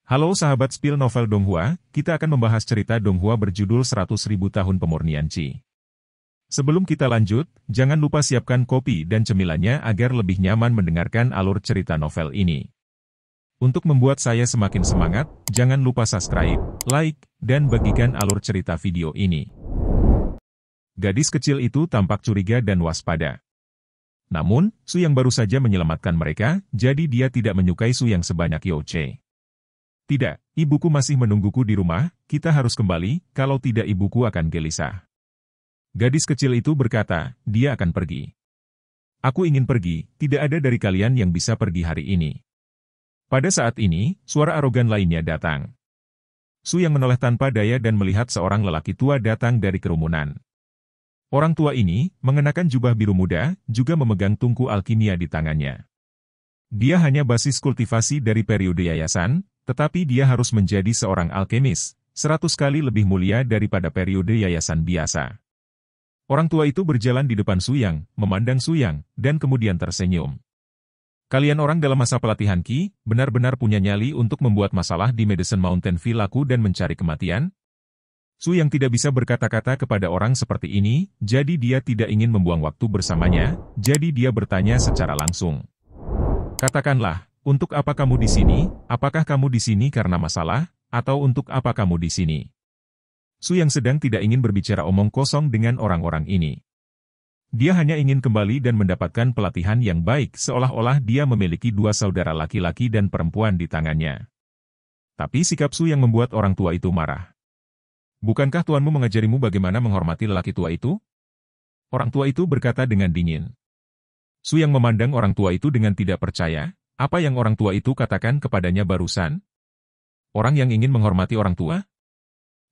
Halo sahabat spill novel Donghua, kita akan membahas cerita Donghua berjudul 100.000 tahun pemurnian Qi. Sebelum kita lanjut, jangan lupa siapkan kopi dan cemilannya agar lebih nyaman mendengarkan alur cerita novel ini. Untuk membuat saya semakin semangat, jangan lupa subscribe, like, dan bagikan alur cerita video ini. Gadis kecil itu tampak curiga dan waspada. Namun, Su yang baru saja menyelamatkan mereka, jadi dia tidak menyukai Su yang sebanyak Youche. Tidak, ibuku masih menungguku di rumah, kita harus kembali, kalau tidak ibuku akan gelisah. Gadis kecil itu berkata, dia akan pergi. Aku ingin pergi, tidak ada dari kalian yang bisa pergi hari ini. Pada saat ini, suara arogan lainnya datang. Su yang menoleh tanpa daya dan melihat seorang lelaki tua datang dari kerumunan. Orang tua ini, mengenakan jubah biru muda, juga memegang tungku alkimia di tangannya. Dia hanya basis kultivasi dari periode yayasan, tetapi dia harus menjadi seorang alkemis, 100 kali lebih mulia daripada periode yayasan biasa. Orang tua itu berjalan di depan Su Yang, memandang Su Yang, dan kemudian tersenyum. Kalian orang dalam masa pelatihan Qi, benar-benar punya nyali untuk membuat masalah di Medicine Mountain Villa-ku dan mencari kematian? Su Yang tidak bisa berkata-kata kepada orang seperti ini, jadi dia tidak ingin membuang waktu bersamanya, jadi dia bertanya secara langsung. Katakanlah, untuk apa kamu di sini? Apakah kamu di sini karena masalah, atau untuk apa kamu di sini? Su Yang sedang tidak ingin berbicara omong kosong dengan orang-orang ini. Dia hanya ingin kembali dan mendapatkan pelatihan yang baik seolah-olah dia memiliki dua saudara laki-laki dan perempuan di tangannya. Tapi sikap Su Yang membuat orang tua itu marah. Bukankah tuanmu mengajarimu bagaimana menghormati lelaki tua itu? Orang tua itu berkata dengan dingin. Su Yang memandang orang tua itu dengan tidak percaya. Apa yang orang tua itu katakan kepadanya barusan? Orang yang ingin menghormati orang tua?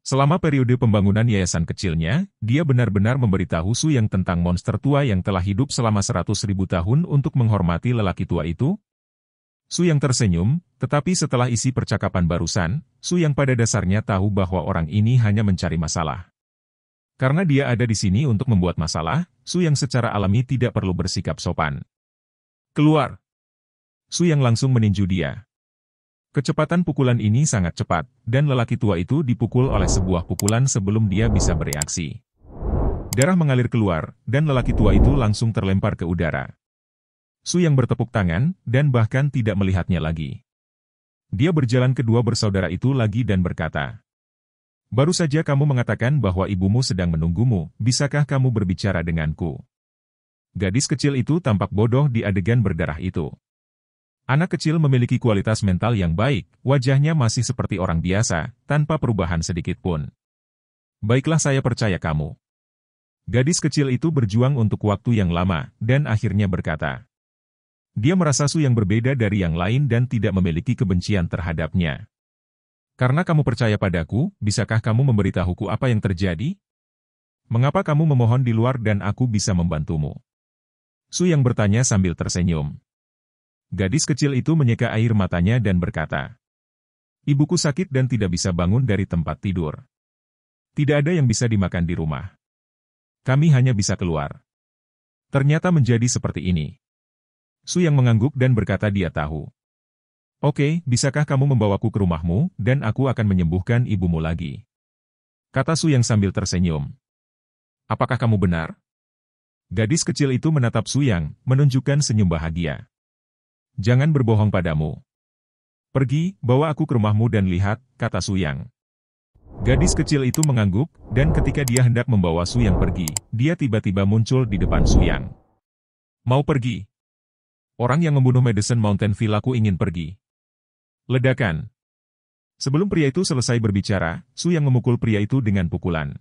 Selama periode pembangunan yayasan kecilnya, dia benar-benar memberitahu Su Yang tentang monster tua yang telah hidup selama 100.000 tahun untuk menghormati lelaki tua itu? Su Yang tersenyum, tetapi setelah isi percakapan barusan, Su Yang pada dasarnya tahu bahwa orang ini hanya mencari masalah. Karena dia ada di sini untuk membuat masalah, Su Yang secara alami tidak perlu bersikap sopan. Keluar! Su Yang langsung meninju dia. Kecepatan pukulan ini sangat cepat, dan lelaki tua itu dipukul oleh sebuah pukulan sebelum dia bisa bereaksi. Darah mengalir keluar, dan lelaki tua itu langsung terlempar ke udara. Su Yang bertepuk tangan, dan bahkan tidak melihatnya lagi. Dia berjalan kedua bersaudara itu lagi dan berkata, "Baru saja kamu mengatakan bahwa ibumu sedang menunggumu, bisakah kamu berbicara denganku?" Gadis kecil itu tampak bodoh di adegan berdarah itu. Anak kecil memiliki kualitas mental yang baik, wajahnya masih seperti orang biasa, tanpa perubahan sedikit pun. Baiklah, saya percaya kamu. Gadis kecil itu berjuang untuk waktu yang lama, dan akhirnya berkata. Dia merasa Su Yang berbeda dari yang lain dan tidak memiliki kebencian terhadapnya. Karena kamu percaya padaku, bisakah kamu memberitahuku apa yang terjadi? Mengapa kamu memohon di luar dan aku bisa membantumu? Su Yang bertanya sambil tersenyum. Gadis kecil itu menyeka air matanya dan berkata, "Ibuku sakit dan tidak bisa bangun dari tempat tidur. Tidak ada yang bisa dimakan di rumah. Kami hanya bisa keluar." Ternyata menjadi seperti ini. Su Yang mengangguk dan berkata dia tahu. "Oke, bisakah kamu membawaku ke rumahmu, dan aku akan menyembuhkan ibumu lagi?" Kata Su Yang sambil tersenyum. "Apakah kamu benar?" Gadis kecil itu menatap Su Yang, menunjukkan senyum bahagia. "Jangan berbohong padamu. Pergi, bawa aku ke rumahmu dan lihat," kata Su Yang. Gadis kecil itu mengangguk, dan ketika dia hendak membawa Su Yang pergi, dia tiba-tiba muncul di depan Su Yang. "Mau pergi? Orang yang membunuh Medicine Mountain Villa-ku ingin pergi." Ledakan. Sebelum pria itu selesai berbicara, Su Yang memukul pria itu dengan pukulan.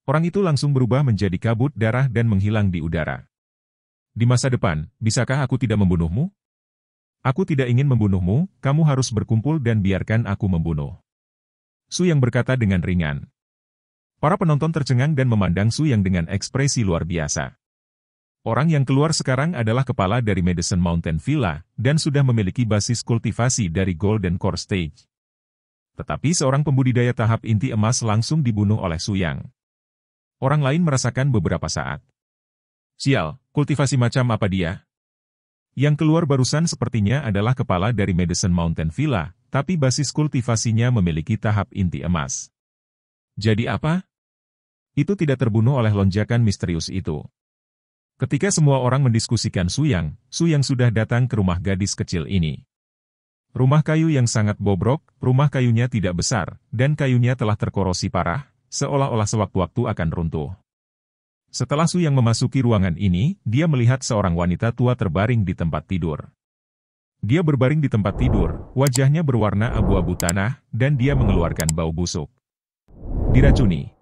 Orang itu langsung berubah menjadi kabut darah dan menghilang di udara. "Di masa depan, bisakah aku tidak membunuhmu? Aku tidak ingin membunuhmu, kamu harus berkumpul dan biarkan aku membunuh." Su Yang berkata dengan ringan. Para penonton tercengang dan memandang Su Yang dengan ekspresi luar biasa. Orang yang keluar sekarang adalah kepala dari Medicine Mountain Villa, dan sudah memiliki basis kultivasi dari Golden Core Stage. Tetapi seorang pembudidaya tahap inti emas langsung dibunuh oleh Su Yang. Orang lain merasakan beberapa saat. Sial, kultivasi macam apa dia? Yang keluar barusan sepertinya adalah kepala dari Medicine Mountain Villa, tapi basis kultivasinya memiliki tahap inti emas. Jadi apa? Itu tidak terbunuh oleh lonjakan misterius itu. Ketika semua orang mendiskusikan Su Yang sudah datang ke rumah gadis kecil ini. Rumah kayu yang sangat bobrok, rumah kayunya tidak besar, dan kayunya telah terkorosi parah, seolah-olah sewaktu-waktu akan runtuh. Setelah Su Yang memasuki ruangan ini, dia melihat seorang wanita tua terbaring di tempat tidur. Dia berbaring di tempat tidur, wajahnya berwarna abu-abu tanah, dan dia mengeluarkan bau busuk. Diracuni.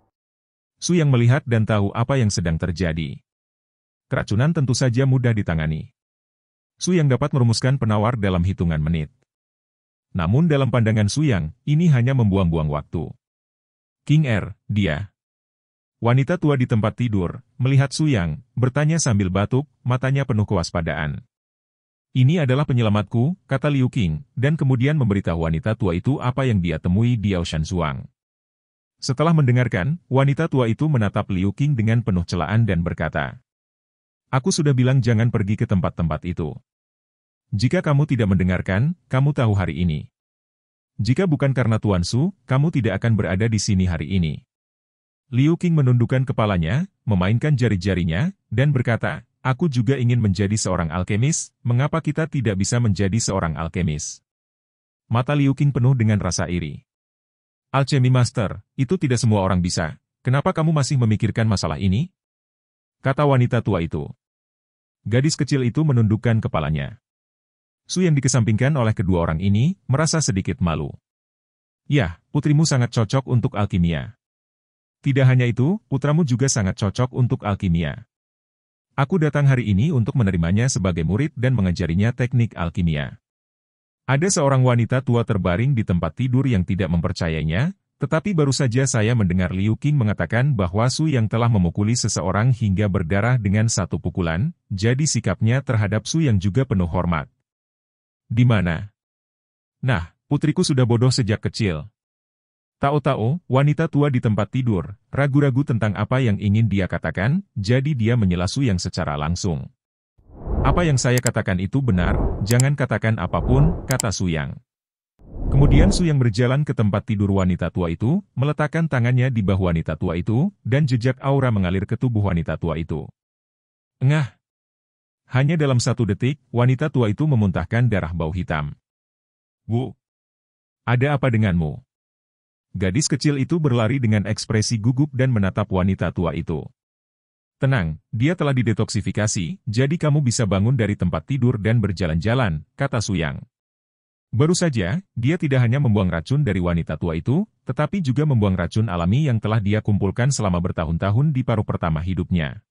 Su Yang melihat dan tahu apa yang sedang terjadi. Keracunan tentu saja mudah ditangani. Su Yang dapat merumuskan penawar dalam hitungan menit. Namun dalam pandangan Su Yang, ini hanya membuang-buang waktu. King Er, dia. Wanita tua di tempat tidur, melihat Su Yang, bertanya sambil batuk, matanya penuh kewaspadaan. Ini adalah penyelamatku, kata Liu Qing, dan kemudian memberitahu wanita tua itu apa yang dia temui di Yaoshan Zhuang. Setelah mendengarkan, wanita tua itu menatap Liu Qing dengan penuh celaan dan berkata, "Aku sudah bilang jangan pergi ke tempat-tempat itu. Jika kamu tidak mendengarkan, kamu tahu hari ini. Jika bukan karena Tuan Su, kamu tidak akan berada di sini hari ini." Liu Qing menundukkan kepalanya, memainkan jari-jarinya, dan berkata, "Aku juga ingin menjadi seorang alkemis, mengapa kita tidak bisa menjadi seorang alkemis?" Mata Liu Qing penuh dengan rasa iri. "Alchemy Master, itu tidak semua orang bisa. Kenapa kamu masih memikirkan masalah ini?" kata wanita tua itu. Gadis kecil itu menundukkan kepalanya. Su yang dikesampingkan oleh kedua orang ini, merasa sedikit malu. "Yah, putrimu sangat cocok untuk alkimia. Tidak hanya itu, putramu juga sangat cocok untuk alkimia. Aku datang hari ini untuk menerimanya sebagai murid dan mengajarinya teknik alkimia." Ada seorang wanita tua terbaring di tempat tidur yang tidak mempercayainya, tetapi baru saja saya mendengar Liu Qing mengatakan bahwa Su Yang telah memukuli seseorang hingga berdarah dengan satu pukulan, jadi sikapnya terhadap Su Yang juga penuh hormat. Di mana? Nah, putriku sudah bodoh sejak kecil. Tahu-tahu, wanita tua di tempat tidur, ragu-ragu tentang apa yang ingin dia katakan, jadi dia menyela Su Yang secara langsung. "Apa yang saya katakan itu benar, jangan katakan apapun," kata Su Yang. Kemudian Su Yang berjalan ke tempat tidur wanita tua itu, meletakkan tangannya di bahu wanita tua itu, dan jejak aura mengalir ke tubuh wanita tua itu. Engah! Hanya dalam 1 detik, wanita tua itu memuntahkan darah bau hitam. "Bu! Ada apa denganmu?" Gadis kecil itu berlari dengan ekspresi gugup dan menatap wanita tua itu. "Tenang, dia telah didetoksifikasi, jadi kamu bisa bangun dari tempat tidur dan berjalan-jalan," kata Su Yang. Baru saja, dia tidak hanya membuang racun dari wanita tua itu, tetapi juga membuang racun alami yang telah dia kumpulkan selama bertahun-tahun di paruh pertama hidupnya.